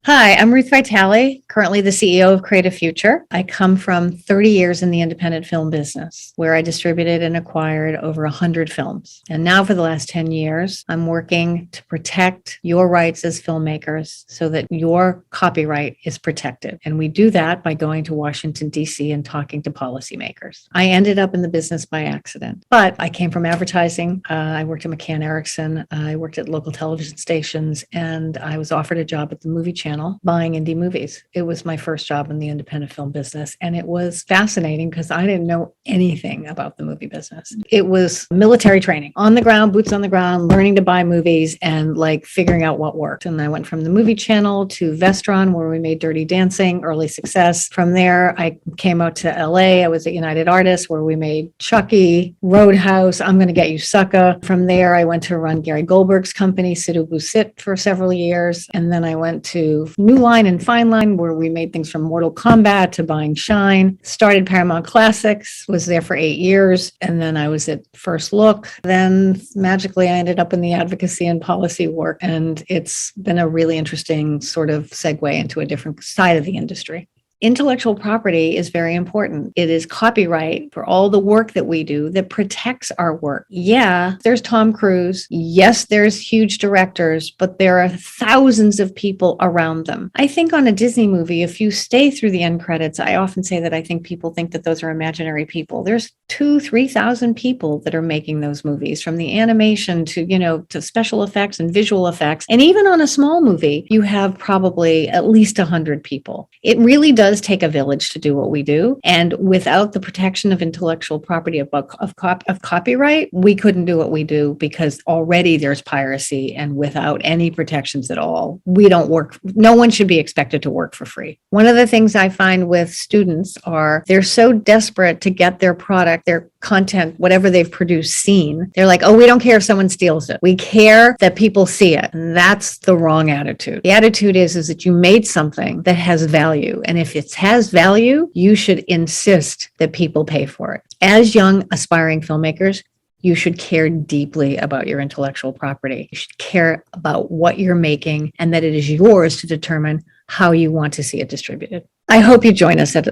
Hi, I'm Ruth Vitale, currently the CEO of Creative Future. I come from 30 years in the independent film business, where I distributed and acquired over 100 films. And now for the last 10 years, I'm working to protect your rights as filmmakers so that your copyright is protected. And we do that by going to Washington, D.C. and talking to policymakers. I ended up in the business by accident, but I came from advertising. I worked at McCann Erickson. I worked at local television stations, and I was offered a job at the movie channel buying indie movies. It was my first job in the independent film business. And it was fascinating because I didn't know anything about the movie business. It was military training, on the ground, boots on the ground, learning to buy movies and like figuring out what worked. And I went from the movie channel to Vestron, where we made Dirty Dancing, early success. From there, I came out to LA. I was at United Artists, where we made Chucky, Roadhouse, I'm Gonna Get You Sucker. From there, I went to run Gary Goldberg's company, Sidhu Busit, for several years. And then I went to New Line and Fine Line, where we made things from Mortal Kombat to Buying Shine. Started Paramount Classics, was there for 8 years. And then I was at First Look. Then magically I ended up in the advocacy and policy work. And it's been a really interesting sort of segue into a different side of the industry. Intellectual property is very important. It is copyright for all the work that we do that protects our work. Yeah, there's Tom Cruise. Yes, there's huge directors, but there are thousands of people around them. I think on a Disney movie, if you stay through the end credits, I often say that I think people think that those are imaginary people. There's 2,000-3,000 people that are making those movies, from the animation to special effects and visual effects. And even on a small movie, you have probably at least 100 people. It really does take a village to do what we do. And without the protection of intellectual property of copyright, we couldn't do what we do, because already there's piracy, and without any protections at all, we don't work. No one should be expected to work for free. One of the things I find with students are they're so desperate to get their product, their content, whatever they've produced, seen. They're like, oh, we don't care if someone steals it. We care that people see it. And that's the wrong attitude. The attitude is that you made something that has value. And if it has value, you should insist that people pay for it. As young, aspiring filmmakers, you should care deeply about your intellectual property. You should care about what you're making, and that it is yours to determine how you want to see it distributed. I hope you join us at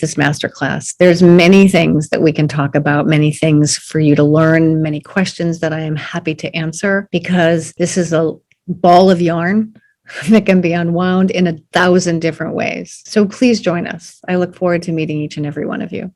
this masterclass. There's many things that we can talk about, many things for you to learn, many questions that I am happy to answer, because this is a ball of yarn that can be unwound in 1,000 different ways. So please join us. I look forward to meeting each and every one of you.